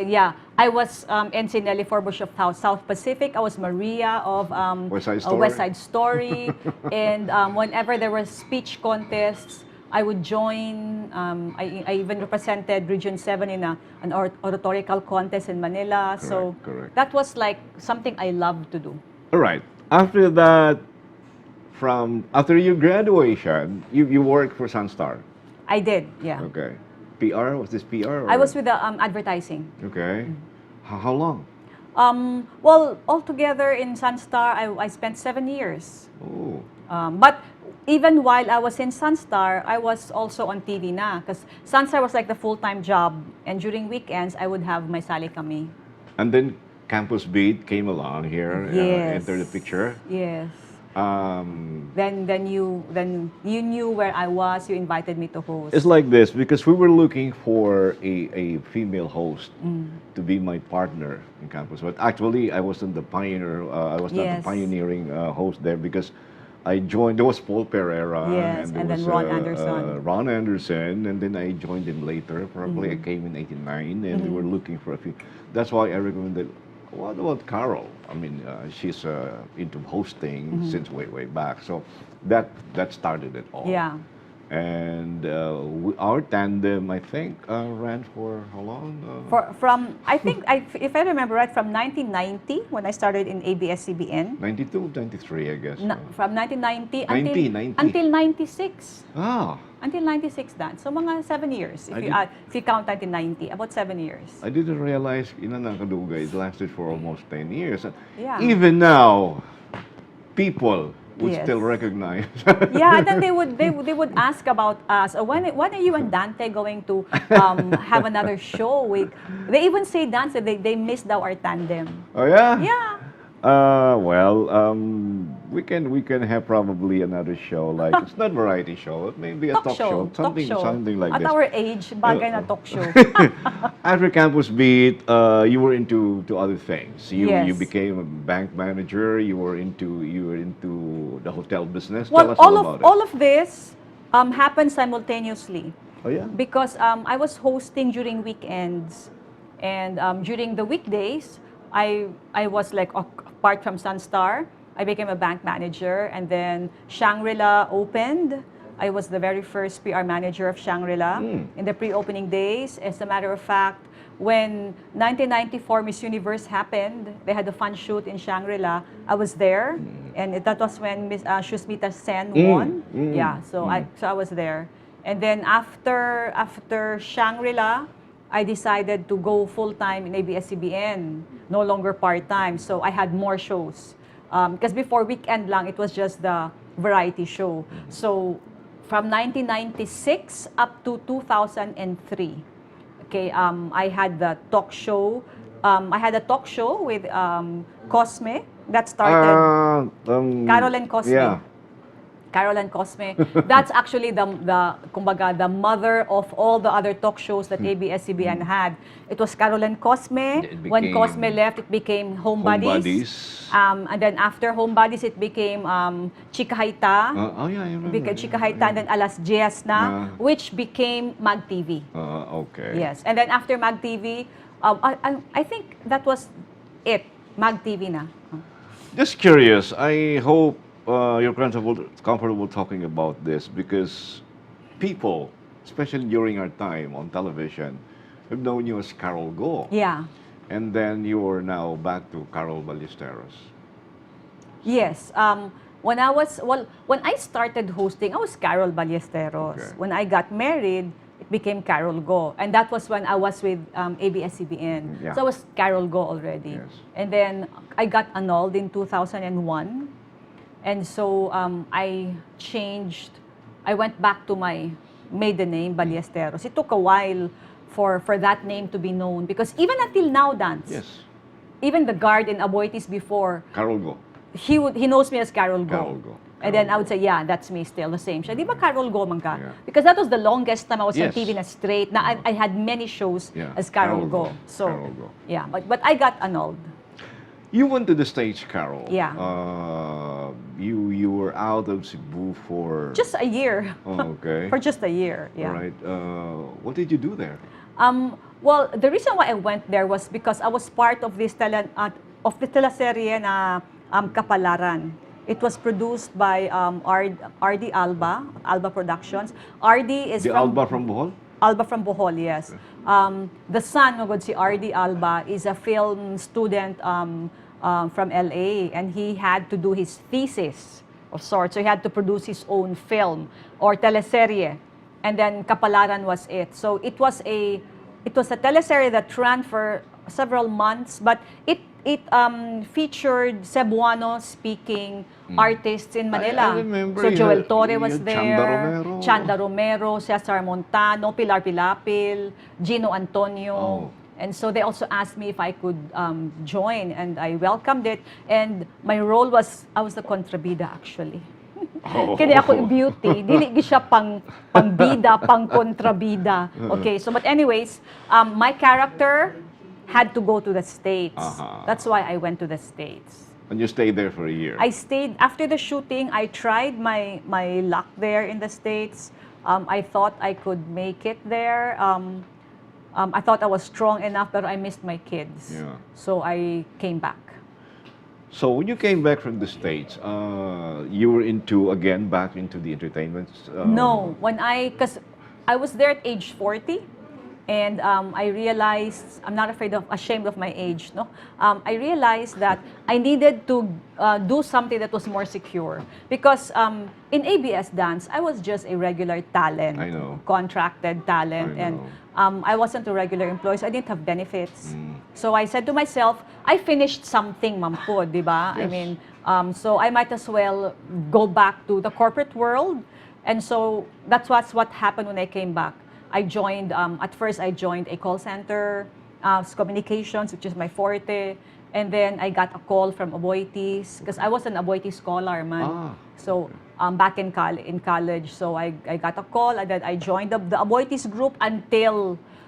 NC Nelly Forbush of South Pacific. I was Maria of West Side Story. West Side Story. And whenever there were speech contests, I would join. I even represented Region 7 in an oratorical contest in Manila. So correct. that was like something I loved to do. All right. After that, after your graduation, you worked for Sunstar. I did, yeah. Okay. PR? Was this PR? I was with the advertising. Okay. How long? Well, altogether in Sunstar, I spent 7 years. Oh. But even while I was in Sunstar, I was also on TV na. Because Sunstar was like the full-time job. And during weekends, I would have my Sali Kami. And then Campus Beat came along here, entered the picture. Yes. Then you knew where I was. You invited me to host. It's like this because we were looking for a female host to be my partner in campus. But actually, I wasn't the pioneer. I was not the pioneering host there because I joined. There was Paul Pereira. Yes, and then Ron Anderson. Ron Anderson, and then I joined him later. Probably I came in '89, and we were looking for a few. That's why I recommended. What about Carol? I mean, she's into hosting since way back. So that started it all. Yeah. And our tandem, I think, ran for how long? If I remember right, from 1990 when I started in ABS-CBN. 92, 93, I guess. From 1990 90. until 96. Ah. Until 96, Dan. So mga 7 years. If you count 1990, about 7 years. I didn't realize it lasted for almost 10 years. Yeah. Even now, people would still recognize. Yeah, and then they would ask about us. When are you and Dante going to have another show? They even say, Dante, they missed our tandem. Oh yeah. Yeah. We can have probably another show like it's not variety show, it may be a talk show, something like At this. our age, bagay na talk show. After Campus Beat, you were into other things. You became a bank manager. You were into the hotel business. Well, Tell us all about it. all of this happened simultaneously. Oh yeah. Because I was hosting during weekends, and during the weekdays, I was like apart from Sunstar. I became a bank manager, and then Shangri-La opened. I was the very first PR manager of Shangri-La in the pre-opening days. As a matter of fact, when 1994 Miss Universe happened, they had a fun shoot in Shangri-La. I was there, and that was when Miss Shusmita Sen won. Yeah, so I was there. And then after Shangri-La, I decided to go full-time in ABS-CBN, no longer part-time. So I had more shows. Because before weekend lang, it was just the variety show. So from 1996 up to 2003. Okay, I had the talk show. I had a talk show with Cosme that started. Carol and Cosme. Yeah. Carol and Cosme. That's actually kumbaga, the mother of all the other talk shows that ABS-CBN had. It was Carol and Cosme. When Cosme left, it became Home Buddies. And then after Home Buddies, it became Chika Haita. Oh yeah, I remember. Chika Haita, and then Alas Diaz na, which became MyTV. Okay. Yes, and then after MyTV, I think that was it. MyTV na. Just curious. I hope you're comfortable talking about this because people, especially during our time on television, have known you as Carol Go. Yeah. And then you are now back to Carol Ballesteros. Yes. When I started hosting, I was Carol Ballesteros. Okay. When I got married, it became Carol Go. And that was when I was with ABS-CBN. Yeah. So I was Carol Go already. Yes. And then I got annulled in 2001. And so I went back to my maiden name, Ballesteros. It took a while for that name to be known because even until now, Dance, Yes. even the guard in Aboitiz before, Carol Go. he knows me as Carol Go. Carol Go. And then I would say, yeah, that's me still, the same siya. Di ba Carol Go man ka? Yeah. Because that was the longest time I was on Yes. TV na straight. Na I had many shows Yeah. as Carol Carol Go. Go. So, Carol Go. yeah, but I got annulled. You went to the stage, Carol. Yeah. You were out of Cebu for Just a year. Oh, okay. For just a year, yeah. All right. What did you do there? Well, the reason why I went there was because I was part of this teleserye na Kapalaran. It was produced by RD Alba Productions. RD is The Alba from Bohol? Alba from Bohol, yes. The son of si RD Alba is a film student from LA, and he had to do his thesis of sorts. So he had to produce his own film or teleserye. And then Kapalaran was it. So it was a teleserye that ran for several months, but it featured Cebuano speaking artists in Manila. I remember so you Joel had- Torre you was had there, Chanda Romero. Chanda Romero, Cesar Montano, Pilar Pilapil, Gino Antonio. Oh. And so they also asked me if I could join, and I welcomed it. And my role was, I was the kontrabida actually. Kaya ako beauty, dili gi siya pang bida, pang kontrabida. Okay, so but anyways, my character had to go to the States. That's why I went to the States. And you stayed there for a year. I stayed, after the shooting, I tried my luck there in the States. I thought I could make it there. I thought I was strong enough, but I missed my kids. Yeah. So I came back. So when you came back from the States, you were back into the entertainment? No, because I was there at age 40, and I realized, I'm not ashamed of my age, no? I realized that I needed to do something that was more secure. Because in ABS Dance, I was just a regular talent. I know. Contracted talent. I know. And I wasn't a regular employee, so I didn't have benefits. So I said to myself, I finished something, mampo, di ba? Yes. I mean, so I might as well go back to the corporate world. And so that's what happened when I came back. I joined, at first I joined a call center, communications, which is my forte. And then I got a call from Aboitiz, because I was an Aboitiz scholar, man. So back in college, so I got a call, and then I joined the Aboitiz group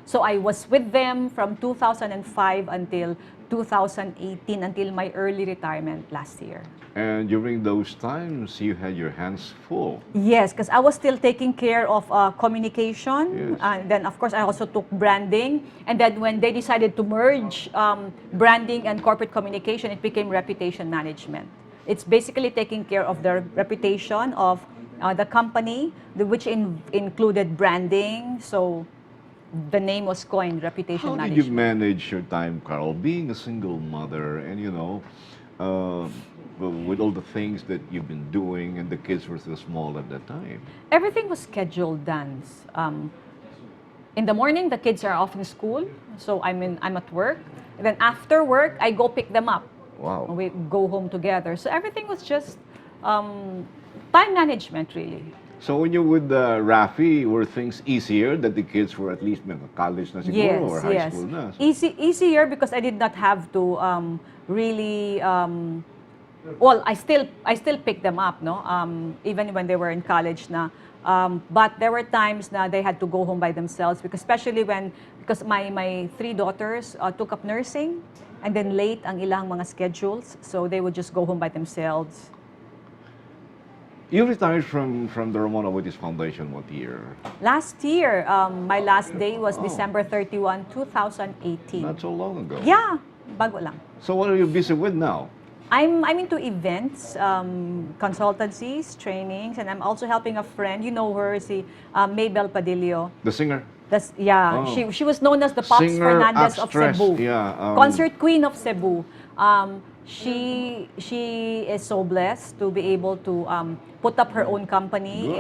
so I was with them from 2005 until 2018, until my early retirement last year. And during those times, you had your hands full. Yes, because I was still taking care of communication. Yes. And then, of course, I also took branding. And then when they decided to merge branding and corporate communication, it became reputation management. It's basically taking care of the reputation of the company, which included branding. So the name was coined Reputation How did Management. you manage your time, Carol, being a single mother and, with all the things that you've been doing, and the kids were so small at that time? Everything was scheduled, Dance. In the morning, the kids are off in school, so I'm at work. And then after work, I go pick them up. Wow. We go home together. So everything was just time management, really. So when you with Rafi, were things easier that the kids were at least college na siguro or high school na? So. Easier because I did not have to really well, I still pick them up, no? Even when they were in college na. But there were times na they had to go home by themselves because especially because my 3 daughters took up nursing and then late ang ilang mga schedules, so they would just go home by themselves. You retired from the Ramon Abutis Foundation what year? Last year, my last day was December 31, 2018. Not so long ago. Yeah, bago lang. So what are you busy with now? I'm into events, consultancies, trainings, and I'm also helping a friend. You know her, si Maybel Padillo. The singer? Yeah, Oh. she was known as the Pops Singer, Fernandez of actress, Cebu. yeah, Concert queen of Cebu. She is so blessed to be able to put up her own company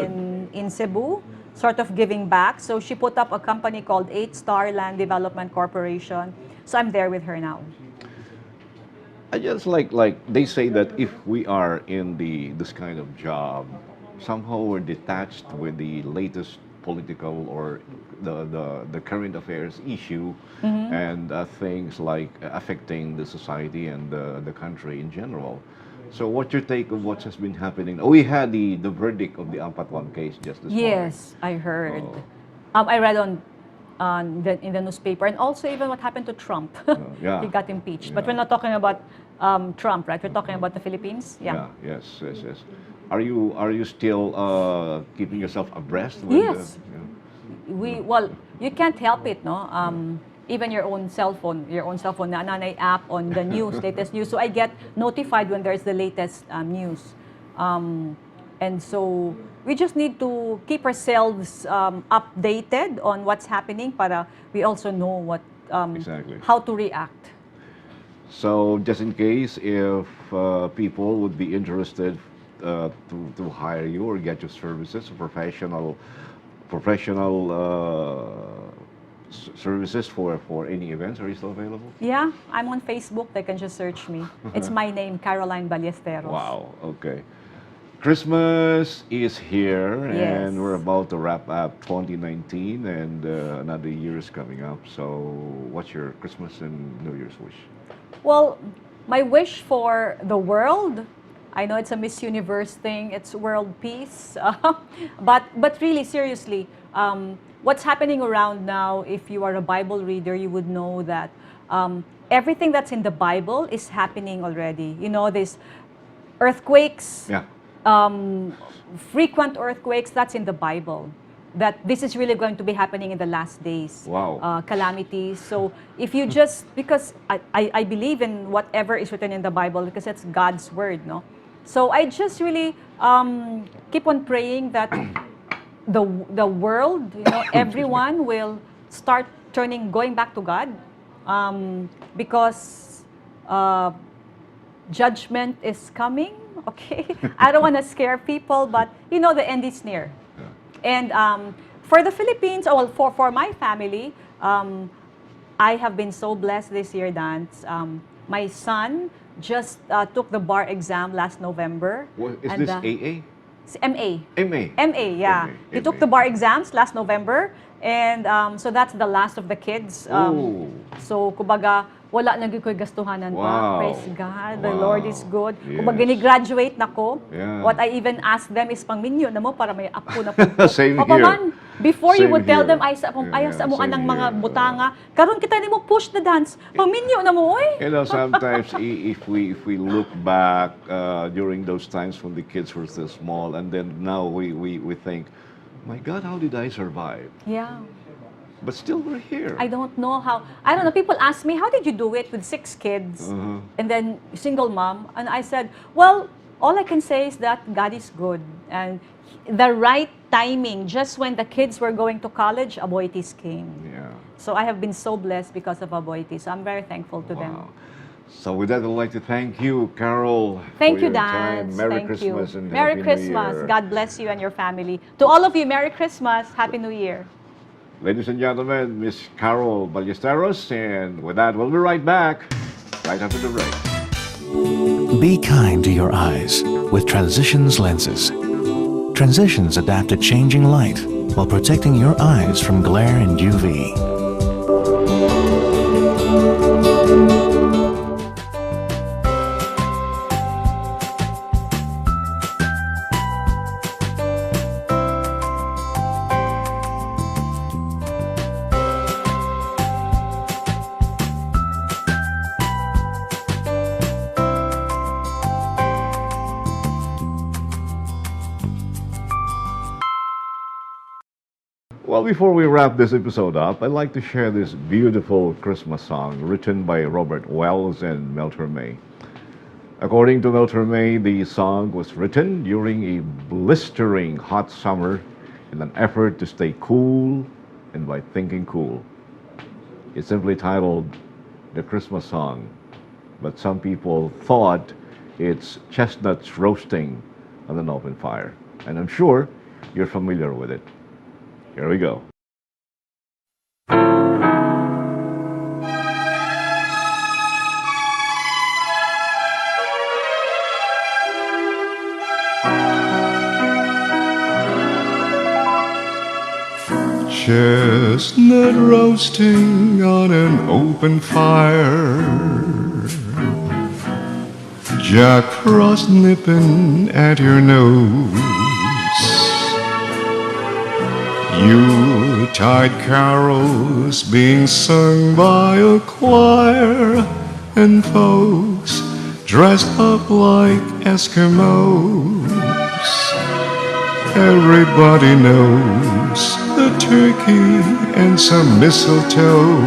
in Cebu, sort of giving back. So she put up a company called 8 Star Land Development Corporation. So I'm there with her now. I just like they say that if we are in this kind of job, somehow we're detached with the latest political or the current affairs issue and things like affecting the society and the country in general. So what's your take of what has been happening? Oh, we had the verdict of the Ampatuan case just this morning. Yes, I heard. I read in the newspaper, and also even what happened to Trump. Yeah. He got impeached. Yeah. But we're not talking about Trump, right? We're talking about the Philippines. Yeah. Yes. Are you still keeping yourself abreast with Yes. Well, you can't help it, no? Even your own cell phone, na Nanay app on the news, latest news. So I get notified when there's the latest news. And so we just need to keep ourselves updated on what's happening para we also know Exactly. how to react. So just in case if people would be interested to hire you or get your services, professional services for any events, are you still available? Yeah, I'm on Facebook. They can just search me. It's my name, Caroline Ballesteros. Wow, okay. Christmas is here, Yes. and we're about to wrap up 2019, and another year is coming up. So what's your Christmas and New Year's wish? Well, my wish for the world, I know it's a Miss Universe thing, it's world peace, but really, seriously, what's happening around now, if you are a Bible reader, you would know that everything that's in the Bible is happening already. You know, these earthquakes, Yeah. frequent earthquakes, that's in the Bible. That this is really going to be happening in the last days. Wow. Calamities. So if you just, because I believe in whatever is written in the Bible, because it's God's word, no? So I just really keep on praying that the world, you know, everyone will start going back to God, because judgment is coming. Okay, I don't want to scare people, but you know the end is near. And for the Philippines, for my family, I have been so blessed this year, Dance. My son just took the bar exam last November. What, is and, this AA? MA. MA. Yeah. He took the bar exams last November, and so that's the last of the kids. Oh. So, kumbaga, wala na gyud ko'y gastuhanan pa. Wow. Praise God, the Wow. Lord is good. Yes. Kumbaga, ni-graduate na ko. Yeah. What I even asked them is pangminyo na mo para may apo na po. Same O, here. paman, before you Same would tell here. them, ayaw sa mo same anang mga here. butanga. Karon kita ni mo push the dance. Pangminyo na mo, oy. You know, sometimes if we look back during those times when the kids were still small, and then now we think, my God, how did I survive? Yeah. But still, we're here. I don't know how. I don't know. People ask me, how did you do it with 6 kids and then single mom? And I said, well, all I can say is that God is good. And the right timing, just when the kids were going to college, Aboitis came. Yeah. So I have been so blessed because of Aboitis. So I'm very thankful to them. Wow. So with that, I'd like to thank you, Carol. Thank for you, your time. Dan. Merry Thank Christmas you. and Merry Happy Christmas. New Year. God bless you and your family. To all of you, Merry Christmas. Happy New Year. Ladies and gentlemen, Miss Carol Ballesteros, and with that, we'll be right back, right after the break. Be kind to your eyes with Transitions lenses. Transitions adapt to changing light while protecting your eyes from glare and UV. Well, before we wrap this episode up, I'd like to share this beautiful Christmas song written by Robert Wells and Mel Torme. According to Mel Torme, the song was written during a blistering hot summer in an effort to stay cool and by thinking cool. It's simply titled The Christmas Song, but some people thought it's chestnuts roasting on an open fire, and I'm sure you're familiar with it. Here we go. Chestnut roasting on an open fire, Jack Frost nipping at your nose, Yuletide carols being sung by a choir, and folks dressed up like Eskimos. Everybody knows a turkey and some mistletoe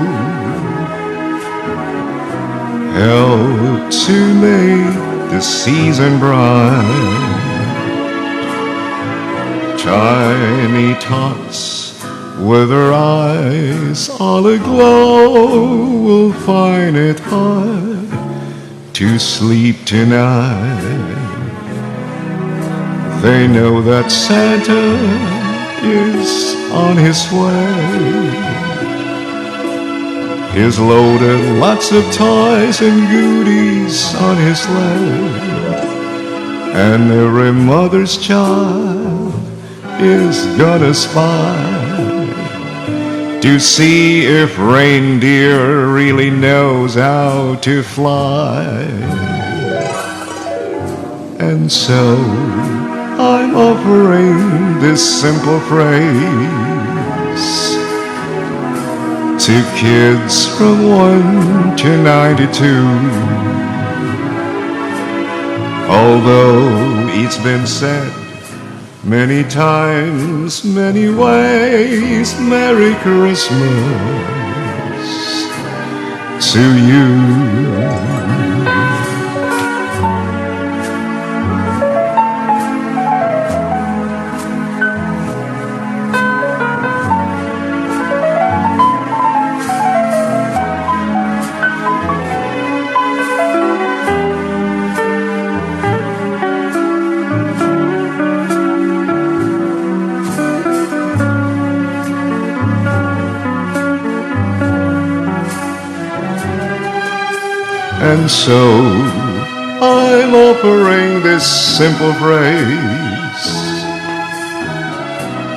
help to make the season bright. Tiny tots with their eyes all aglow will find it hard to sleep tonight. They know that Santa is on his way. He's loaded lots of toys and goodies on his sled, and every mother's child is gonna spy to see if reindeer really knows how to fly. And so I'm offering this simple phrase to kids from 1 to 92. Although it's been said many times, many ways, Merry Christmas to you. And so I'm offering this simple phrase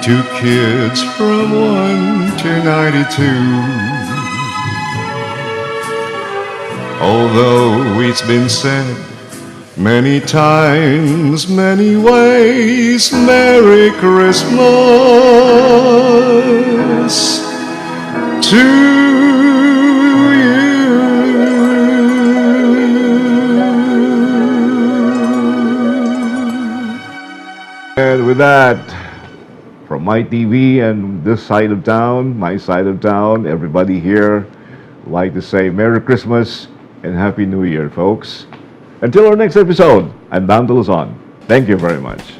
to kids from 1 to 92. Although it's been said many times, many ways, Merry Christmas to you. And with that, from MyTV and this side of town, my side of town, everybody here, would like to say Merry Christmas and Happy New Year, folks. Until our next episode, I'm Dante Luzon. Thank you very much.